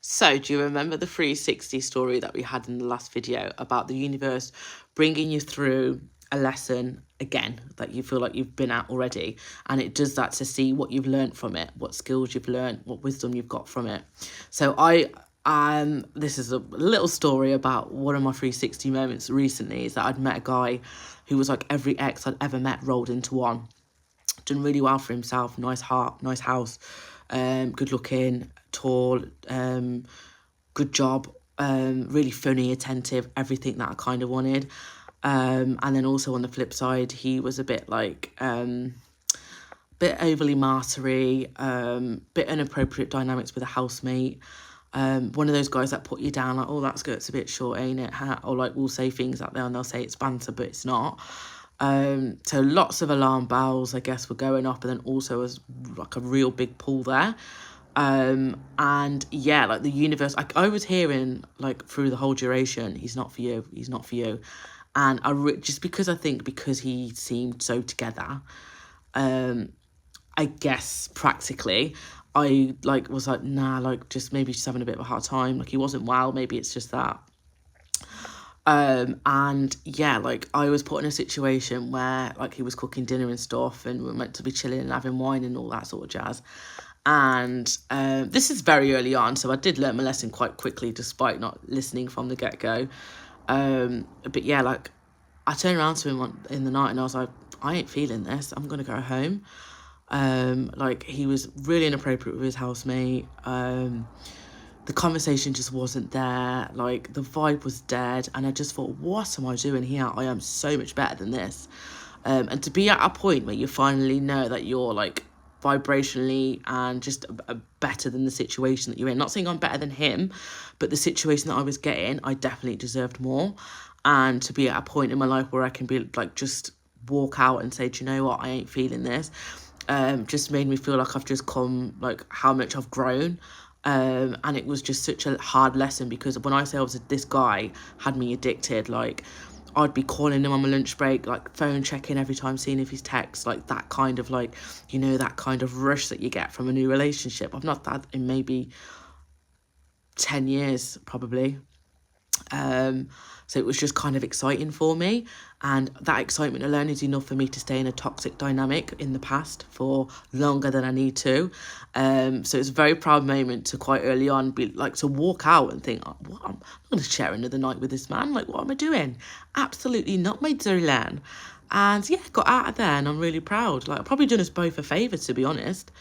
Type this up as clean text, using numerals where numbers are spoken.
So, do you remember the 360 story that we had in the last video about the universe bringing you through a lesson again that you feel like you've been at already? And it does that to see what you've learned from it, what skills you've learned, what wisdom you've got from it. So, this is a little story about one of my 360 moments recently is that I'd met a guy who was like every ex I'd ever met rolled into one. Done really well for himself, nice heart, nice house, good looking, tall, good job, really funny, attentive, everything that I kind of wanted. And then also on the flip side, he was a bit like, bit overly martyry, bit inappropriate dynamics with a housemate. One of those guys that put you down like, oh, that skirt's a bit short, ain't it? Or like we'll say things out there and they'll say it's banter, but it's not. So lots of alarm bells, I guess, were going off, but then also was like a real big pull there. And yeah, like the universe, I was hearing like through the whole duration, he's not for you, he's not for you. And just because because he seemed so together, I guess practically, I like was like, nah, like just maybe just having a bit of a hard time. Like he wasn't well, maybe it's just that. And yeah, like I was put in a situation where like he was cooking dinner and stuff and we are meant to be chilling and having wine and all that sort of jazz. And this is very early on, so I did learn my lesson quite quickly despite not listening from the get-go. But yeah, like I turned around to him in the night and I was like, I ain't feeling this, I'm gonna go home. Like he was really inappropriate with his housemate. The conversation just wasn't there, like the vibe was dead, and I just thought, what am I doing here? I am so much better than this. And to be at a point where you finally know that you're like vibrationally and just better than the situation that you're in. Not saying I'm better than him, but the situation that I was getting, I definitely deserved more. And to be at a point in my life where I can be like, just walk out and say, do you know what, I ain't feeling this, just made me feel like I've just come, like how much I've grown. And it was just such a hard lesson because when I say this guy had me addicted, like I'd be calling him on my lunch break, like phone checking every time, seeing if he's text, like that kind of like, you know, that kind of rush that you get from a new relationship. I've not had in maybe 10 years probably. So it was just kind of exciting for me, and that excitement alone is enough for me to stay in a toxic dynamic in the past for longer than I need to. So it's a very proud moment to quite early on be like to walk out and think, oh, what, I'm not going to share another night with this man, like what am I doing? Absolutely not, my darling. And yeah, got out of there and I'm really proud. Like I've probably done us both a favour, to be honest.